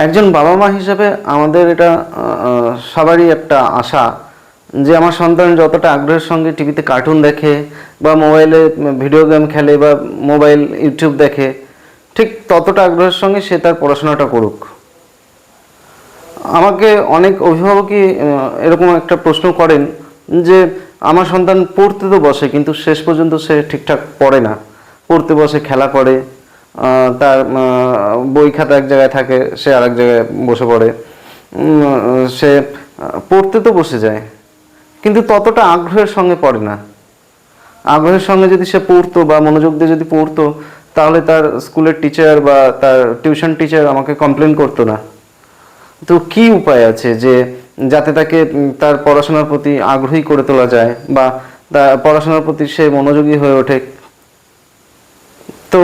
একজন বাবা মা হিসেবে আমাদের এটা সবারই একটা আশা যে আমার সন্তান যতটা আগ্রহের সঙ্গে টিভিতে কার্টুন দেখে বা মোবাইলে ভিডিও গেম খেলে বা মোবাইল ইউটিউব দেখে, ঠিক ততটা আগ্রহের সঙ্গে সে তার পড়াশোনাটা করুক। আমাকে অনেক অভিভাবকই এরকম একটা প্রশ্ন করেন যে আমার সন্তান পড়তে তো বসে কিন্তু শেষ পর্যন্ত সে ঠিকঠাক পড়ে না, পড়তে বসে খেলা করে, তার বই খাতা এক জায়গায় থাকে, সে আরেক জায়গায় বসে পড়ে, সে পড়তে তো বসে যায় কিন্তু ততটা আগ্রহের সঙ্গে পড়ে না। আগ্রহের সঙ্গে যদি সে পড়তো বা মনোযোগ দিয়ে যদি পড়তো তাহলে তার স্কুলের টিচার বা তার টিউশন টিচার আমাকে কমপ্লেন করতো না। তো কি উপায় আছে যে যাতে তাকে তার পড়াশোনার প্রতি আগ্রহী করে তোলা যায় বা তার পড়াশোনার প্রতি সে মনোযোগী হয়ে ওঠে? তো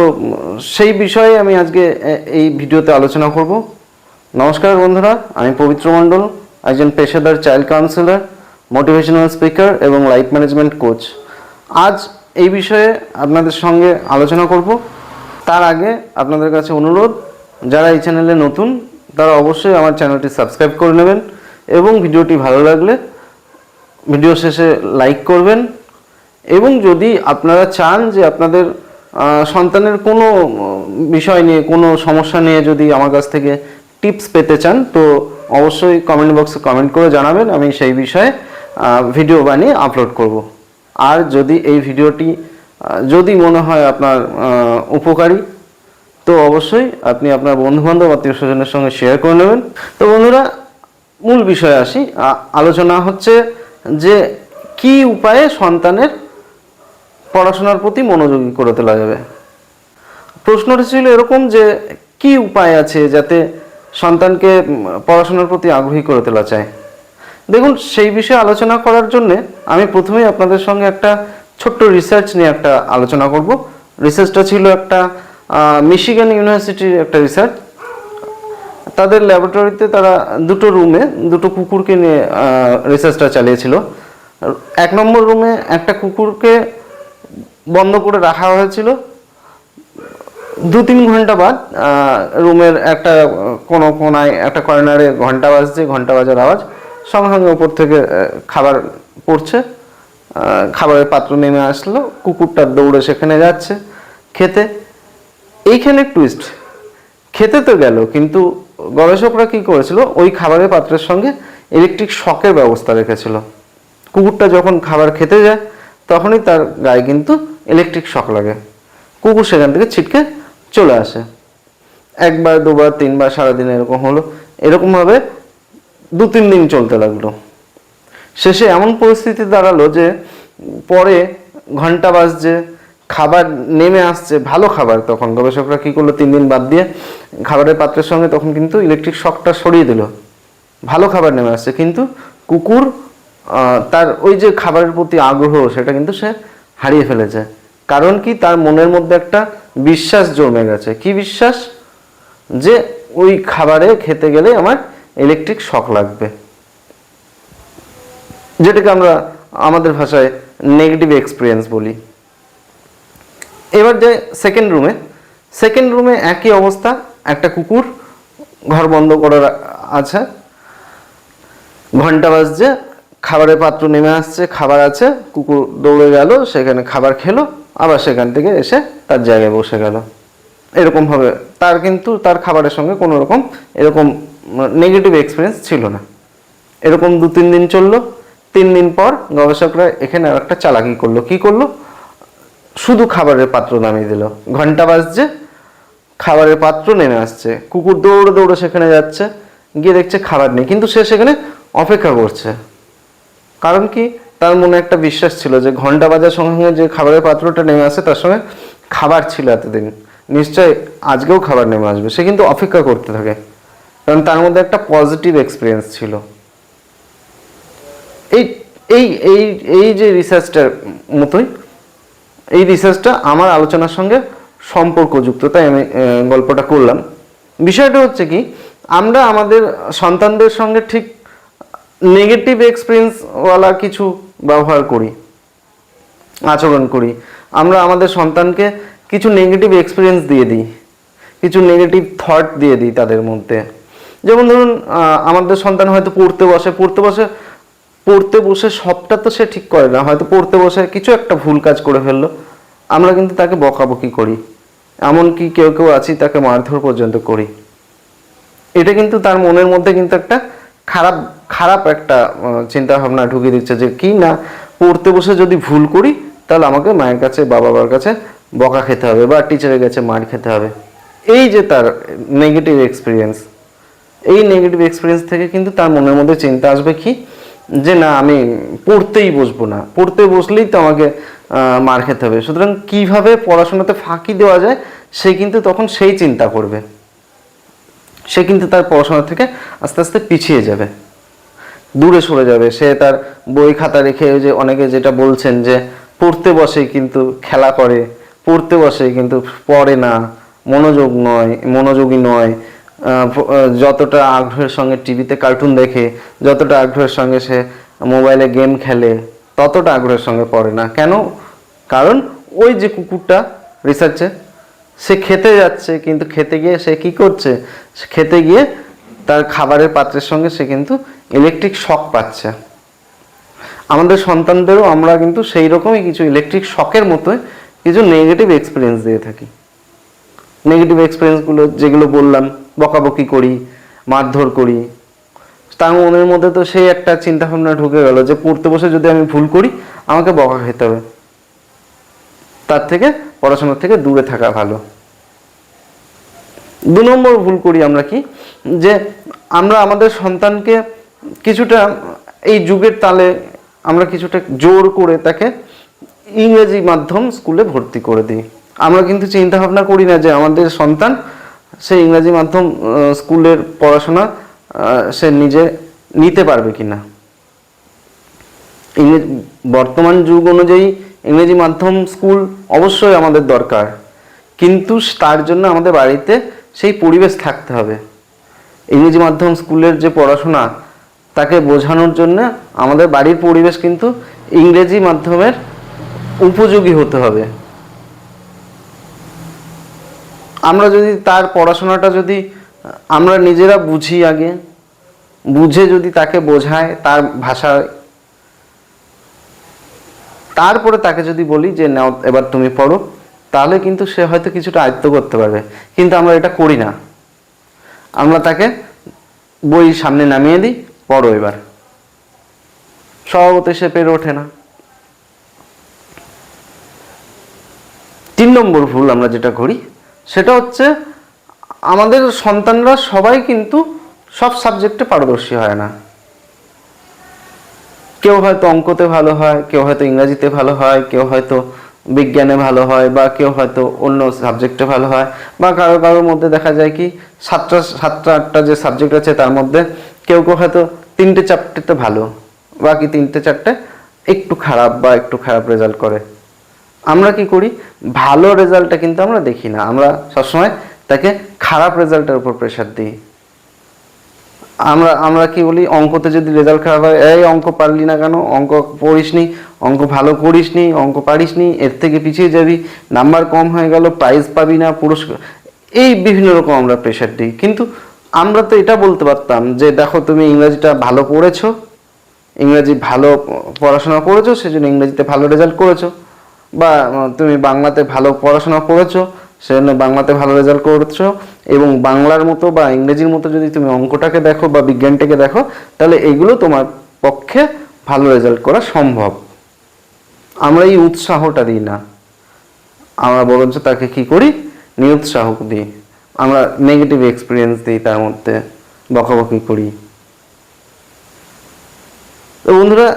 সেই বিষয়ে আমি আজকে এই ভিডিওতে আলোচনা করব। নমস্কার বন্ধুরা, আমি পবিত্র মণ্ডল, একজন পেশাদার চাইল্ড কাউন্সিলর, মোটিভেশনাল স্পিকার এবং লাইফ ম্যানেজমেন্ট কোচ। আজ এই বিষয়ে আপনাদের সঙ্গে আলোচনা করব। তার আগে আপনাদের কাছে অনুরোধ, যারা এই চ্যানেলে নতুন তারা অবশ্যই আমার চ্যানেলটি সাবস্ক্রাইব করে নেবেন এবং ভিডিওটি ভালো লাগলে ভিডিও শেষে লাইক করবেন। এবং যদি আপনারা চান যে আপনাদের সন্তানের কোনো বিষয় নিয়ে, কোনো সমস্যা নিয়ে যদি আমার কাছ থেকে টিপস পেতে চান তো অবশ্যই কমেন্ট বক্সে কমেন্ট করে জানাবেন, আমি সেই বিষয়ে ভিডিও বানিয়ে আপলোড করব। আর যদি এই ভিডিওটি যদি মনে হয় আপনার উপকারী তো অবশ্যই আপনি আপনার বন্ধুবান্ধব আত্মীয় স্বজনের সঙ্গে শেয়ার করে নেবেন। তো বন্ধুরা, মূল বিষয়ে আসি। আলোচনা হচ্ছে যে কি উপায়ে সন্তানের পড়াশোনার প্রতি মনোযোগী করে তোলা যাবে। প্রশ্নটি ছিল এরকম যে কি উপায় আছে যাতে সন্তানকে পড়াশোনার প্রতি আগ্রহী করে তোলা যায়। দেখুন, সেই বিষয়ে আলোচনা করার জন্যে আমি প্রথমেই আপনাদের সঙ্গে একটা ছোট্ট রিসার্চ নিয়ে একটা আলোচনা করব। রিসার্চটা ছিল একটা মিশিগান ইউনিভার্সিটির একটা রিসার্চ। তাদের ল্যাবরেটরিতে তারা দুটো রুমে দুটো কুকুরকে নিয়ে রিসার্চটা চালিয়েছিল। 1 নম্বর রুমে একটা কুকুরকে বন্ধ করে রাখা হয়েছিল। 2-3 ঘন্টা বাদ রুমের একটা কোনো কোনায় একটা কর্নারে ঘন্টা বাজছে, ঘন্টা বাজার আওয়াজ, সঙ্গে সঙ্গে উপর থেকে খাবার পড়ছে, খাবারের পাত্র নেমে আসলো, কুকুরটা দৌড়ে সেখানে যাচ্ছে খেতে। এইখানে টুইস্ট, খেতে তো গেল কিন্তু গবেষকরা কি করেছিল, ওই খাবারের পাত্রের সঙ্গে ইলেকট্রিক শকের ব্যবস্থা রেখেছিল। কুকুরটা যখন খাবার খেতে যায় তখনই তার গায়ে কিন্তু ইলেকট্রিক শক লাগে, কুকুর সেখান থেকে ছিটকে চলে আসে। 1 বার 2 বার 3 বার সারাদিন এরকম হলো। এরকমভাবে 2-3 দিন চলতে লাগলো। শেষে এমন পরিস্থিতি দাঁড়ালো যে পরে ঘন্টা বাজছে, খাবার নেমে আসছে, ভালো খাবার। তখন গবেষকরা কি করলো, 3 দিন বাদ দিয়ে খাবারের পাত্রের সঙ্গে তখন কিন্তু ইলেকট্রিক শকটা সরিয়ে দিল, ভালো খাবার নেমে আসছে। কিন্তু কুকুর তার ওই যে খাবারের প্রতি আগ্রহ সেটা কিন্তু সে হারিয়ে ফেলেছে। কারণ কি, তার মনের মধ্যে একটা বিশ্বাস জমে গেছে। কি বিশ্বাস? যে ওই খাবারে খেতে গেলে আমার ইলেকট্রিক শক লাগবে, যেটাকে আমরা আমাদের ভাষায় নেগেটিভ এক্সপিরিয়েন্স বলি। এবার যে সেকেন্ড রুমে একই অবস্থা, একটা কুকুর ঘর বন্ধ করা আছে, ঘন্টা বাজছে, খাবারের পাত্র নেমে আসছে, খাবার আছে, কুকুর দৌড়ে গেল, সেখানে খাবার খেলো, আবার সেখান থেকে এসে তার জায়গায় বসে গেল। এরকমভাবে তার কিন্তু তার খাবারের সঙ্গে কোনো রকম এরকম নেগেটিভ এক্সপিরিয়েন্স ছিল না। এরকম 2-3 দিন চললো। 3 দিন পর গবেষকরা এখানে আর একটা চালাকি করলো। কি করলো? শুধু খাবারের পাত্র নামিয়ে দিল। ঘন্টা বাজছে, খাবারের পাত্র নেমে আসছে, কুকুর দৌড়ে দৌড়ে সেখানে যাচ্ছে, গিয়ে দেখছে খাবার নেই, কিন্তু সে সেখানে অপেক্ষা করছে। কারণ কি, তার মনে একটা বিশ্বাস ছিল যে ঘন্টা বাজার সঙ্গে সঙ্গে যে খাবারের পাত্রটা নেমে আসে তার সঙ্গে খাবার ছিল এতদিন, নিশ্চয় আজকেও খাবার নেমে আসবে। সে কিন্তু অপেক্ষা করতে থাকে, কারণ তার মধ্যে একটা পজিটিভ এক্সপিরিয়েন্স ছিল। এই এই এই এই যে রিসার্চটার মতোই এই রিসার্চটা আমার আলোচনার সঙ্গে সম্পর্কযুক্ত, তাই আমি গল্পটা করলাম। বিষয়টা হচ্ছে কি, আমরা আমাদের সন্তানদের সঙ্গে ঠিক নেগেটিভ এক্সপিরিয়েন্সওয়ালা কিছু ব্যবহার করি, আচরণ করি। আমরা আমাদের সন্তানকে কিছু নেগেটিভ এক্সপিরিয়েন্স দিয়ে দিই, কিছু নেগেটিভ থট দিয়ে দিই তাদের মধ্যে। যেমন ধরুন আমাদের সন্তান হয়তো পড়তে বসে সবটা তো সে ঠিক করে না, হয়তো পড়তে বসে কিছু একটা ভুল কাজ করে ফেললো, আমরা কিন্তু তাকে বকাবকি করি, এমনকি কেউ কেউ আছি তাকে মারধর পর্যন্ত করি। এটা কিন্তু তার মনের মধ্যে কিন্তু একটা খারাপ খারাপ একটা চিন্তা ভাবনা ঢুকিয়ে দিচ্ছে যে কি না, পড়তে বসে যদি ভুল করি তাহলে আমাকে মায়ের কাছে বা বাবার কাছে বকা খেতে হবে বা টিচারের কাছে মার খেতে হবে। এই যে তার নেগেটিভ এক্সপিরিয়েন্স, এই নেগেটিভ এক্সপিরিয়েন্স থেকে কিন্তু তার মনের মধ্যে চিন্তা আসবে কি যে না, আমি পড়তেই বসবো না, পড়তে বসলেই তো আমাকে মার খেতে হবে। সুতরাং কিভাবে পড়াশোনাতে ফাঁকি দেওয়া যায় সে কিন্তু তখন সেই চিন্তা করবে, সে কিন্তু তার পড়াশোনা থেকে আস্তে আস্তে পিছিয়ে যাবে, দূরে সরে যাবে। সে তার বই খাতা রেখে, যে অনেকে যেটা বলছেন যে পড়তে বসে কিন্তু খেলা করে, পড়তে বসে কিন্তু পড়ে না, মনোযোগী নয়, যতটা আগ্রহের সঙ্গে টিভিতে কার্টুন দেখে, যতটা আগ্রহের সঙ্গে সে মোবাইলে গেম খেলে, ততটা আগ্রহের সঙ্গে পড়ে না। কেন? কারণ ওই যে কুকুরটা রিসার্চে, সে খেতে যাচ্ছে কিন্তু খেতে গিয়ে সে কি করছে, খেতে গিয়ে তার খাবারের পাত্রের সঙ্গে সে কিন্তু ইলেকট্রিক শক পাচ্ছে। আমাদের সন্তানদেরও আমরা কিন্তু সেই রকমই কিছু ইলেকট্রিক শকের মতোই কিছু নেগেটিভ এক্সপিরিয়েন্স দিয়ে থাকি। নেগেটিভ এক্সপিরিয়েন্সগুলো যেগুলো বললাম, বকাবকি করি, মারধর করি, তার মনের মধ্যে তো সেই একটা চিন্তা ভাবনা ঢুকে গেল যে পড়তে বসে যদি আমি ভুল করি আমাকে বকা খেতে হবে, তার থেকে পড়াশোনার থেকে দূরে থাকা ভালো। 2 নম্বর ভুল করি আমরা কি, যে আমরা আমাদের সন্তানকে কিছুটা এই যুগের তালে আমরা কিছুটা জোর করে তাকে ইংরেজি মাধ্যম স্কুলে ভর্তি করে দিই। আমরা কিন্তু চিন্তা ভাবনা করি না যে আমাদের সন্তান সে ইংরেজি মাধ্যম স্কুলের পড়াশোনা সে নিজে নিতে পারবে কিনা। বর্তমান যুগ অনুযায়ী ইংরেজি মাধ্যম স্কুল অবশ্যই আমাদের দরকার, কিন্তু তার জন্য আমাদের বাড়িতে সেই পরিবেশ থাকতে হবে। ইংরেজি মাধ্যম স্কুলের যে পড়াশোনা তাকে বোঝানোর জন্য আমাদের বাড়ির পরিবেশ কিন্তু ইংরেজি মাধ্যমের উপযোগী হতে হবে। আমরা যদি তার পড়াশোনাটা যদি আমরা নিজেরা বুঝি, আগে বুঝে যদি তাকে বোঝায় তার ভাষায়, তারপরে তাকে যদি বলি যে নাও এবার তুমি পড়ো, তাহলে কিন্তু সে হয়তো কিছুটা আয়ত্ত করতে পারবে। কিন্তু আমরা এটা করি না, আমরা তাকে বই সামনে নামিয়ে দিই, পড়ো এবার, স্বভাবতই সে পেরে ওঠে না। 3 নম্বর ভুল আমরা যেটা করি সেটা হচ্ছে আমাদের সন্তানরা সবাই কিন্তু সব সাবজেক্টে পারদর্শী হয় না। কেউ হয়তো অঙ্কতে ভালো হয়, কেউ হয়তো ইংরাজিতে ভালো হয়, কেউ হয়তো বিজ্ঞানে ভালো হয়, বা কেউ হয়তো অন্য সাবজেক্টে ভালো হয়, বা কারোর মধ্যে দেখা যায় কি 7টা যে সাবজেক্ট আছে তার মধ্যে কেউ হয়তো 3টে 4টেতে ভালো, বাকি 3টে 4টে একটু খারাপ বা একটু খারাপ রেজাল্ট করে। আমরা কি করি, ভালো রেজাল্টটা কিন্তু আমরা দেখি না, আমরা সবসময় তাকে খারাপ রেজাল্টের উপর প্রেশার দিই। আমরা কি বলি, অঙ্কতে যদি রেজাল্ট খারাপ হয়, এই অঙ্ক পারলি না কেন, অঙ্ক পড়িসনি, অঙ্ক ভালো করিসনি, অঙ্ক পারিসনি, এর থেকে পিছিয়ে যাবি, নাম্বার কম হয়ে গেল, প্রাইজ পাবি না, পুরস্কার, এই বিভিন্ন রকম আমরা প্রেশার দিই। কিন্তু আমরা তো এটা বলতে পারতাম যে দেখো তুমি ইংরেজিটা ভালো পড়েছো, ইংরেজি ভালো পড়াশোনা করেছো সেজন্য ইংরেজিতে ভালো রেজাল্ট করেছো, বা তুমি বাংলাতে ভালো পড়াশোনা করেছো সেজন্য বাংলাতে ভালো রেজাল্ট করেছো, এবং বাংলার মতো বা ইংরেজির মতো যদি তুমি অঙ্কটাকে দেখো বা বিজ্ঞানটাকে দেখো তাহলে এগুলো তোমার পক্ষে ভালো রেজাল্ট করা সম্ভব। আমরা এই উৎসাহটা দিই না, আমরা বরঞ্চ তাকে কি করি, নিরুৎসাহ দিই, আমরা নেগেটিভ এক্সপিরিয়েন্স দিই, তার মধ্যে বকাবকি করি। তো বন্ধুরা,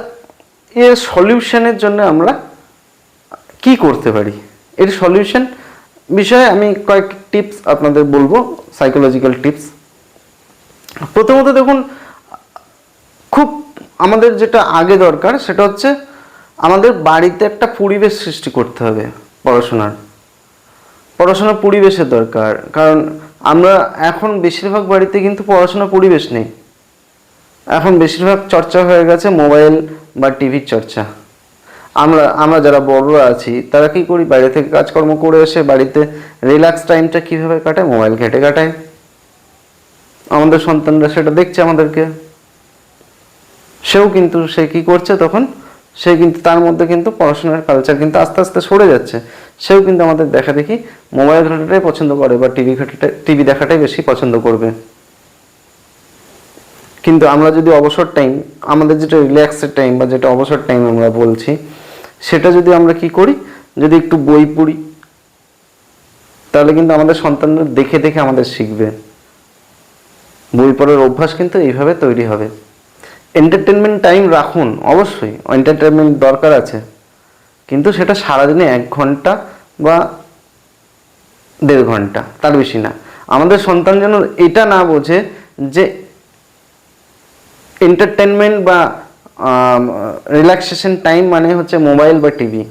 এর সলিউশনের জন্য আমরা কি করতে পারি, এর সলিউশন বিষয়ে আমি কয়েকটি টিপস আপনাদের বলবো, সাইকোলজিক্যাল টিপস। প্রথমত দেখুন, খুব আমাদের যেটা আগে দরকার সেটা হচ্ছে আমাদের বাড়িতে একটা পরিবেশ সৃষ্টি করতে হবে পড়াশোনার পরিবেশের দরকার। কারণ আমরা এখন বেশিরভাগ বাড়িতে কিন্তু পড়াশোনার পরিবেশ নেই, এখন বেশিরভাগ চর্চা হয়ে গেছে মোবাইল বা টিভির চর্চা। আমরা যারা বড়রা আছি তারা কি করি, বাইরে থেকে কাজকর্ম করে এসে বাড়িতে রিল্যাক্স টাইমটা কিভাবে কাটায়, মোবাইল ঘেঁটে কাটায়। আমাদের সন্তানরা সেটা দেখছে আমাদেরকে, সেও কিন্তু সে কি করছে তখন, সে কিন্তু তার মধ্যে কিন্তু পড়াশোনার কালচার কিন্তু আস্তে আস্তে সরে যাচ্ছে। সেও কিন্তু আমাদের দেখা দেখি মোবাইল ঘাটাটাই পছন্দ করে বা টিভি দেখাটাই বেশি পছন্দ করবে। কিন্তু আমরা যদি অবসর টাইম, আমাদের যেটা রিল্যাক্সের টাইম বা যেটা অবসর টাইম আমরা বলছি, সেটা যদি আমরা কি করি, যদি একটু বই পড়ি, তাহলে কিন্তু আমাদের সন্তানরা দেখে দেখে আমাদের শিখবে। বই পড়ার অভ্যাস কিন্তু এইভাবে তৈরি হবে। এন্টারটেনমেন্ট টাইম রাখুন, অবশ্যই এন্টারটেনমেন্ট দরকার আছে, কিন্তু সেটা সারাদিনে 1 ঘন্টা বা 1.5 ঘন্টা, তার বেশি না। আমাদের সন্তান যেন এটা না বোঝে যে এন্টারটেনমেন্ট বা রিল্যাক্সেশন টাইম মানে হচ্ছে মোবাইল বা টিভি।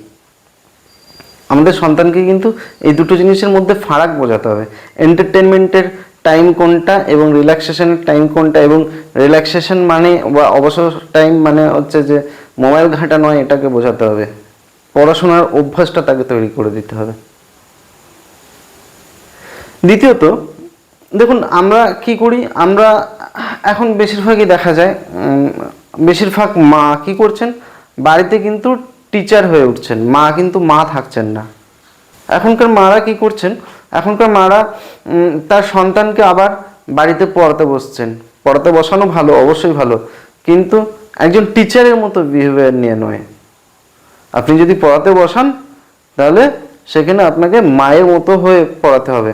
আমাদের সন্তানকে কিন্তু এই দুটো জিনিসের মধ্যে ফারাক বোঝাতে হবে। এন্টারটেনমেন্টের টাইম কোনটা এবং রিল্যাক্সেশনের টাইম কোনটা, এবং রিল্যাক্সেশন মানে বা অবসর টাইম মানে হচ্ছে যে মোবাইল ঘাঁটা নয়, এটাকে বোঝাতে হবে। পড়াশোনার অভ্যাসটা তাকে তৈরি করে দিতে হবে। দ্বিতীয়ত, দেখুন আমরা কি করি, আমরা এখন বেশিরভাগই দেখা যায় বেশিরভাগ মা কি করছেন, বাড়িতে কিন্তু টিচার হয়ে উঠছেন, মা কিন্তু মা থাকছেন না। এখনকার মারা কি করছেন, এখনকার মারা তার সন্তানকে আবার বাড়িতে পড়াতে বসছেন। পড়াতে বসানো ভালো, অবশ্যই ভালো, কিন্তু একজন টিচারের মতো বিহেভিয়ার নিয়ে নয়। আপনি যদি পড়াতে বসান তাহলে সেখানে আপনাকে মায়ের মতো হয়ে পড়াতে হবে।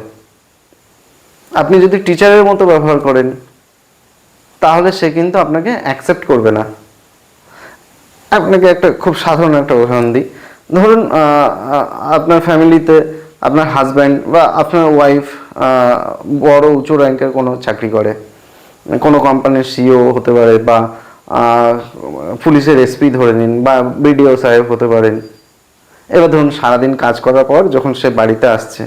আপনি যদি টিচারের মতো ব্যবহার করেন তাহলে সে কিন্তু আপনাকে অ্যাকসেপ্ট করবে না। আপনাকে একটা খুব সাধারণ একটা উদাহরণ দিই। ধরুন আপনার ফ্যামিলিতে আপনার হাজব্যান্ড বা আপনার ওয়াইফ বড় উঁচু র্যাঙ্কের কোনো চাকরি করে, কোনো কোম্পানির সিইও হতে পারে, বা পুলিশের এসপি ধরে নিন, বা বিডিও সাহেব হতে পারেন। এবার ধরুন সারাদিন কাজ করার পর যখন সে বাড়িতে আসছে,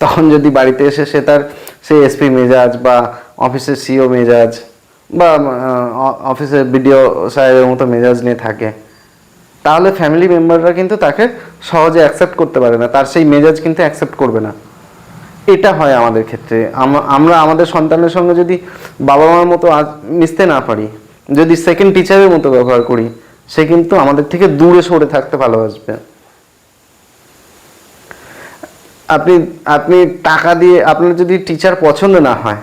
তখন যদি বাড়িতে এসে সে এসপি মেজাজ বা অফিসের সিইও মেজাজ বা অফিসের বিডিও সাহেবের মতো মেজাজ নিয়ে থাকে, তাহলে ফ্যামিলি মেম্বাররা কিন্তু তাকে সহজে অ্যাকসেপ্ট করতে পারে না, তার সেই মেজাজ কিন্তু অ্যাকসেপ্ট করবে না। এটা হয় আমাদের ক্ষেত্রে। আমরা আমাদের সন্তানের সঙ্গে যদি বাবা মার মতো মিশতে না পারি, যদি সেকেন্ড টিচারের মতো ব্যবহার করি, সে কিন্তু আমাদের থেকে দূরে সরে থাকতে ভালোবাসবে। আপনি টাকা দিয়ে, আপনার যদি টিচার পছন্দ না হয়,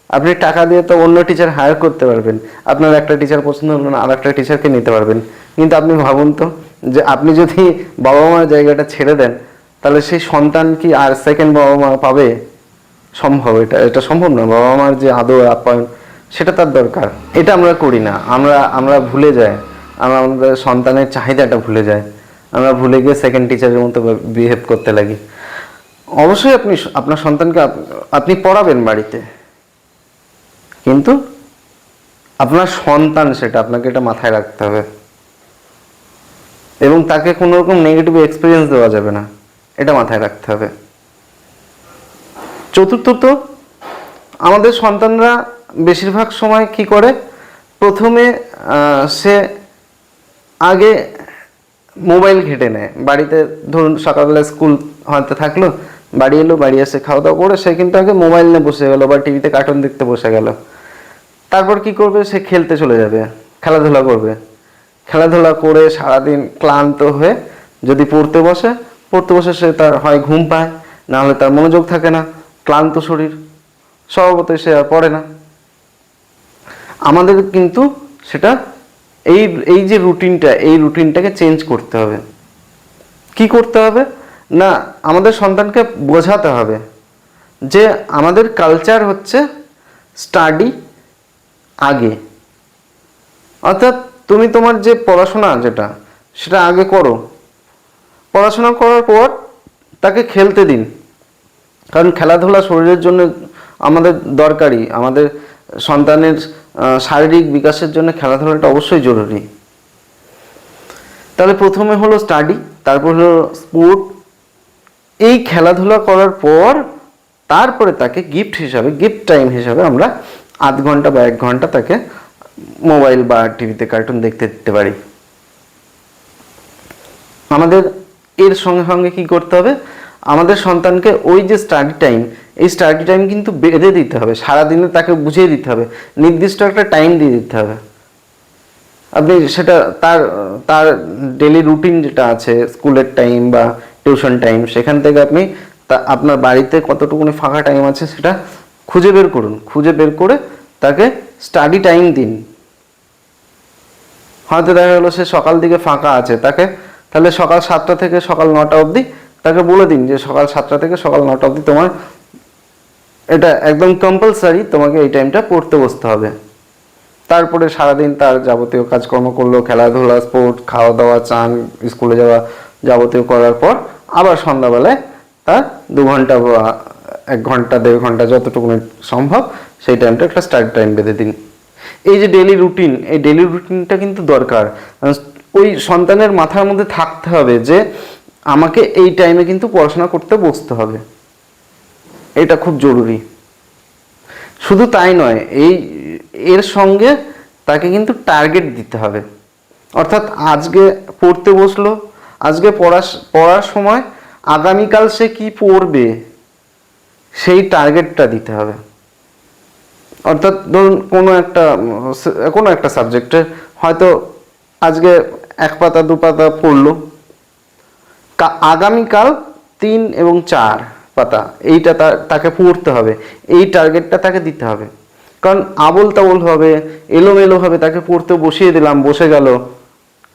আপনি টাকা দিয়ে তো অন্য টিচার হায়ার করতে পারবেন। আপনার একটা টিচার পছন্দ হলো না, আর একটা টিচারকে নিতে পারবেন। কিন্তু আপনি ভাবুন তো, যে আপনি যদি বাবা মার জায়গাটা ছেড়ে দেন, তাহলে সেই সন্তান কি আর সেকেন্ড বাবা মা পাবে? সম্ভব? এটা সম্ভব না। বাবা মার যে আদর আপ্যায়ন, সেটা তার দরকার। এটা আমরা করি না, আমরা ভুলে যাই, আমরা আমাদের সন্তানের চাহিদাটা ভুলে যাই, আমরা ভুলে গিয়ে সেকেন্ড টিচারের মতো বিহেভ করতে লাগি। অবশ্যই আপনার সন্তানকে আপনি পড়াবেন বাড়িতে, কিন্তু আপনার সন্তান সেটা, আপনাকে এটা মাথায় রাখতে হবে, এবং তাকে কোনো রকম নেগেটিভ এক্সপিরিয়েন্স দেওয়া যাবে না, এটা মাথায় রাখতে হবে। চতুর্থত, আমাদের সন্তানরা বেশিরভাগ সময় কি করে, প্রথমে সে আগে মোবাইল ঘেঁটে নেয় বাড়িতে। ধরুন সকালবেলা স্কুল হয়তো থাকলো, বাড়ি এলো, বাড়ি এসে খাওয়া দাওয়া করে সে কিন্তু আগে মোবাইল নিয়ে বসে গেল বা টিভিতে কার্টুন দেখতে বসে গেল। তারপর কি করবে, সে খেলতে চলে যাবে, খেলাধুলা করবে। খেলাধুলা করে সারাদিন ক্লান্ত হয়ে যদি পড়তে বসে সে তার হয় ঘুম পায়, না হলে তার মনোযোগ থাকে না, ক্লান্ত শরীর, স্বভাবতই সে আর পড়ে না। আমাদের কিন্তু সেটা এই যে রুটিনটাকে চেঞ্জ করতে হবে। কি করতে হবে না, আমাদের সন্তানকে বোঝাতে হবে যে আমাদের কালচার হচ্ছে স্টাডি আগে। অর্থাৎ তুমি তোমার যে পড়াশোনা সেটা আগে করো, পড়াশোনা করার পর তাকে খেলতে দিন, কারণ খেলাধুলা শরীরের জন্য আমাদের দরকারি। আমাদের সন্তানের শারীরিক বিকাশের জন্য খেলাধুলাটা অবশ্যই জরুরি। তাহলে প্রথমে হলো স্টাডি, তারপর হলো স্পোর্ট। এই খেলাধুলা করার পর তারপরে তাকে গিফট টাইম হিসাবে আমরা 0.5 ঘন্টা বা 1 ঘন্টা তাকে মোবাইল বা টিভিতে কার্টুন দেখতে দিতে পারি। আমাদের এর সঙ্গে সঙ্গে কি করতে হবে, আমাদের সন্তানকে ওই যে স্টাডি টাইম, এই স্টাডি টাইম কিন্তু বেঁধে দিতে হবে, সারাদিনে তাকে বুঝিয়ে দিতে হবে, নির্দিষ্ট একটা টাইম দিয়ে দিতে হবে। আপনি সেটা তার তার ডেলি রুটিন যেটা আছে, স্কুলের টাইম বা টিউশন টাইম, সেখান থেকে আপনি আপনার বাড়িতে কতটুকুনি ফাঁকা টাইম আছে সেটা খুঁজে বের করুন, খুঁজে বের করে তাকে স্টাডি টাইম দিন। হয়তো দেখা গেলো সে সকাল দিকে ফাঁকা আছে, তাকে তাহলে সকাল 7টা থেকে সকাল 9টা অবধি তাকে বলে দিন যে সকাল 7টা থেকে সকাল 9টা অবধি তোমার এটা একদম কম্পালসারি, তোমাকে এই টাইমটা পড়তে বসতে হবে। তারপরে সারাদিন তার যাবতীয় কাজকর্ম করলো, খেলাধুলা, স্পোর্ট, খাওয়া দাওয়া, চান, স্কুলে যাওয়া, যাবতীয় করার পর আবার সন্ধ্যাবেলায় তার 2 ঘন্টা বা 1 ঘন্টা 1.5 ঘন্টা যতটুকু সম্ভব সেই টাইমটা একটা স্টাডি টাইম বেঁধে দিন। এই যে ডেলি রুটিন, এই ডেলি রুটিনটা কিন্তু দরকার। ওই সন্তানের মাথার মধ্যে থাকতে হবে যে আমাকে এই টাইমে কিন্তু পড়াশোনা করতে বসতে হবে, এটা খুব জরুরি। শুধু তাই নয়, এর সঙ্গে তাকে কিন্তু টার্গেট দিতে হবে। অর্থাৎ আজকে পড়তে বসলো, আজকে পড়ার সময় আগামীকাল সে কি পড়বে সেই টার্গেটটা দিতে হবে। অর্থাৎ ধরুন কোনো একটা সাবজেক্টে হয়তো আজকে 1 পাতা 2 পাতা পড়লো, আগামীকাল 3 এবং 4 পাতা এইটা তাকে পড়তে হবে, এই টার্গেটটা তাকে দিতে হবে। কারণ আবোল তাবোল হবে, এলোমেলো হবে, তাকে পড়তে বসিয়ে দিলাম, বসে গেল,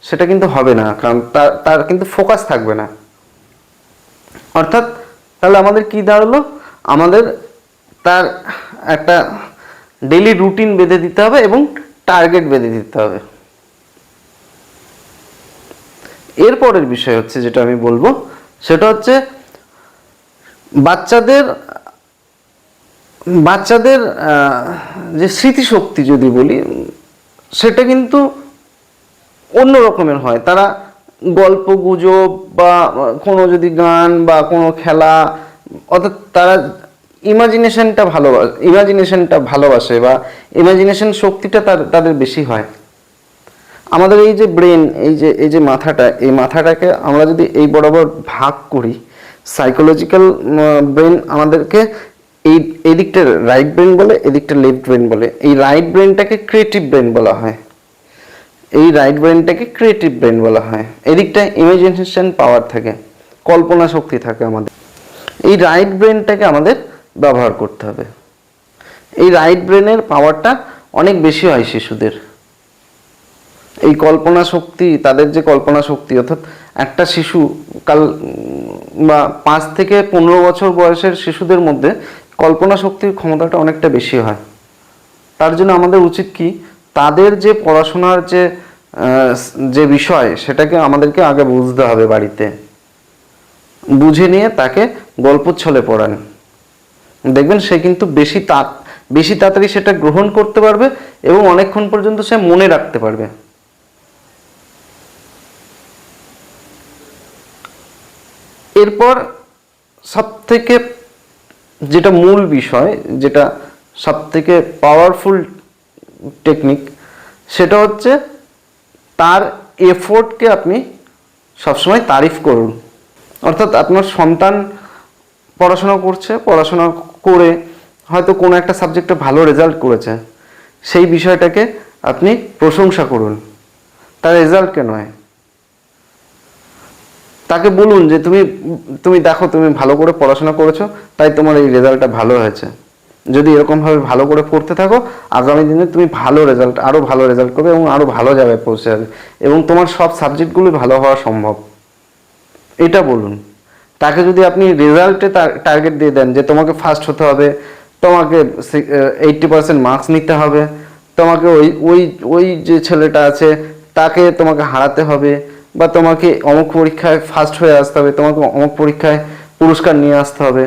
সেটা কিন্তু হবে না, কারণ তার কিন্তু ফোকাস থাকবে না। অর্থাৎ তাহলে আমাদের কি দাঁড়ালো, আমাদের তার একটা ডেইলি রুটিন বেঁধে দিতে হবে এবং টার্গেট বেঁধে দিতে হবে। এরপরের বিষয় হচ্ছে যেটা আমি বলবো সেটা হচ্ছে বাচ্চাদের যে স্মৃতিশক্তি যদি বলি, সেটা কিন্তু অন্য রকমের হয়। তারা গল্প গুজব বা কোনো যদি গান বা কোনো খেলা, অর্থাৎ তারা ইমাজিনেশনটা ভালোবাসে বা ইমাজিনেশন শক্তিটা তাদের বেশি হয়। আমাদের এই যে ব্রেন, এই যে মাথাটা, এই মাথাটাকে আমরা যদি এই বরাবর ভাগ করি, সাইকোলজিক্যাল ব্রেন আমাদেরকে এই দিকটা রাইট ব্রেন বলে, এদিকটা লেফট ব্রেন বলে। এই রাইট ব্রেনটাকে ক্রিয়েটিভ ব্রেন বলা হয়, এদিকটা ইমাজিনেশন পাওয়ার থাকে, কল্পনা শক্তি থাকে আমাদের। এই রাইট ব্রেনটাকে আমাদের ব্যবহার করতে হবে। এই রাইট ব্রেনের পাওয়ারটা অনেক বেশি হয় শিশুদের। এই কল্পনা শক্তি, তাদের যে কল্পনা শক্তি, অর্থাৎ একটা শিশু বা 5 থেকে 15 বছর বয়সের শিশুদের মধ্যে কল্পনা শক্তির ক্ষমতাটা অনেকটা বেশি হয়। তার জন্য আমাদের উচিত কি, তাদের যে পড়াশোনার যে বিষয়, সেটাকে আমাদেরকে আগে বুঝতে হবে, বাড়িতে বুঝে নিয়ে তাকে গল্প ছলে পড়ান। দেখবেন সে কিন্তু বেশি তাড়াতাড়ি সেটা গ্রহণ করতে পারবে এবং অনেকক্ষণ পর্যন্ত সে মনে রাখতে পারবে। এরপর সবথেকে যেটা মূল বিষয়, যেটা সবথেকে পাওয়ারফুল টেকনিক, সেটা হচ্ছে তার এফোর্টকে আপনি সবসময় তারিফ করুন। অর্থাৎ আপনার সন্তান পড়াশোনা করছে, পড়াশোনা করে হয়তো কোনো একটা সাবজেক্টে ভালো রেজাল্ট করেছে, সেই বিষয়টাকে আপনি প্রশংসা করুন, তার রেজাল্টকে নয়। তাকে বলুন যে তুমি দেখো, তুমি ভালো করে পড়াশোনা করেছো, তাই তোমার এই রেজাল্টটা ভালো হয়েছে। যদি এরকমভাবে ভালো করে পড়তে থাকো, আগামী দিনে তুমি আরও ভালো রেজাল্ট করবে এবং আরও ভালো জায়গায় পৌঁছে যাবে এবং তোমার সব সাবজেক্টগুলো ভালো হওয়া সম্ভব, এটা বলুন। তাকে যদি আপনি রেজাল্টে টার্গেট দিয়ে দেন যে তোমাকে ফার্স্ট হতে হবে, তোমাকে 80% মার্কস নিতে হবে, তোমাকে ওই যে ছেলেটা আছে তাকে তোমাকে হারাতে হবে, বা তোমাকে অমুক পরীক্ষায় ফার্স্ট হয়ে আসতে হবে, তোমাকে অমুক পরীক্ষায় পুরস্কার নিয়ে আসতে হবে,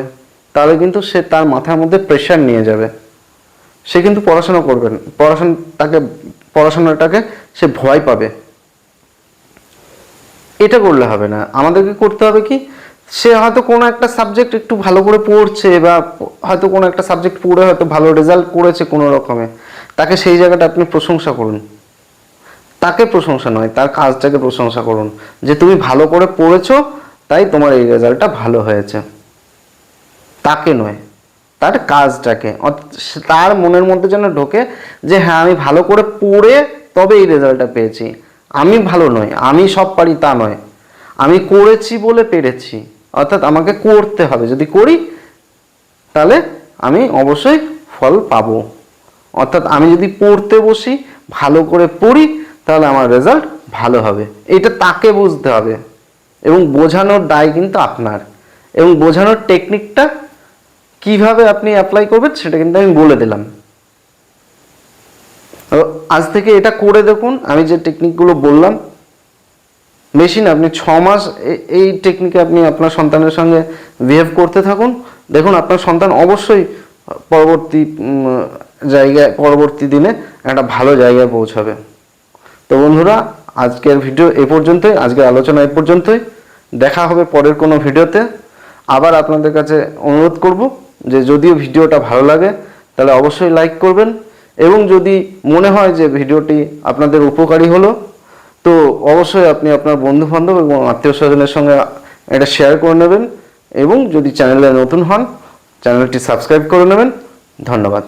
তাহলে কিন্তু সে তার মাথার মধ্যে প্রেশার নিয়ে যাবে, সে কিন্তু পড়াশোনা করবে না, পড়াশোনাটাকে সে ভয় পাবে। এটা করলে হবে না। আমাদেরকে করতে হবে কি, সে হয়তো কোনো একটা সাবজেক্ট একটু ভালো করে পড়ছে বা হয়তো কোনো একটা সাবজেক্ট পড়ে হয়তো ভালো রেজাল্ট করেছে কোনো রকমে, তাকে সেই জায়গাটা আপনি প্রশংসা করুন। তাকে প্রশংসা নয়, তার কাজটাকে প্রশংসা করুন যে তুমি ভালো করে পড়েছো, তাই তোমার এই রেজাল্টটা ভালো হয়েছে, তাকে নয়। তার কাজটাকে, তার মনের মধ্যে যেন ঢোকে যে হ্যাঁ আমি ভালো করে পড়ে তবে এই রেজাল্টটা পেয়েছি। আমি ভালো নই, আমি সব পারি তা নয়, আমি করেছি বলে পেরেছি, অর্থাৎ আমাকে করতে হবে, যদি করি তাহলে আমি অবশ্যই ফল পাবো। অর্থাৎ আমি যদি পড়তে বসি, ভালো করে পড়ি, তাহলে আমার রেজাল্ট ভালো হবে, এটা তাকে বুঝতে হবে। এবং বোঝানোর দায় কিন্তু আপনার, এবং বোঝানোর টেকনিকটা কিভাবে আপনি অ্যাপ্লাই করবেন সেটা কিন্তু আমি বলে দিলাম। আজ থেকে এটা করে দেখুন, আমি যে টেকনিকগুলো বললাম, বেশি না, আপনি 6 মাস এই টেকনিকে আপনি আপনার সন্তানের সঙ্গে বিহেভ করতে থাকুন, দেখুন আপনার সন্তান অবশ্যই পরবর্তী দিনে একটা ভালো জায়গায় পৌঁছাবে। তো বন্ধুরা, আজকের ভিডিও এই পর্যন্তই, আজকের আলোচনা এই পর্যন্তই। দেখা হবে পরের কোনো ভিডিওতে। আবার আপনাদের কাছে অনুরোধ করব যে যদিও ভিডিওটা ভালো লাগে তাহলে অবশ্যই লাইক করবেন, এবং যদি মনে হয় যে ভিডিওটি আপনাদের উপকারী হলো, তো অবশ্যই আপনি আপনার বন্ধু বান্ধব এবং আত্মীয় স্বজনের সঙ্গে এটা শেয়ার করে নেবেন, এবং যদি চ্যানেলে নতুন হন চ্যানেলটি সাবস্ক্রাইব করে নেবেন। ধন্যবাদ।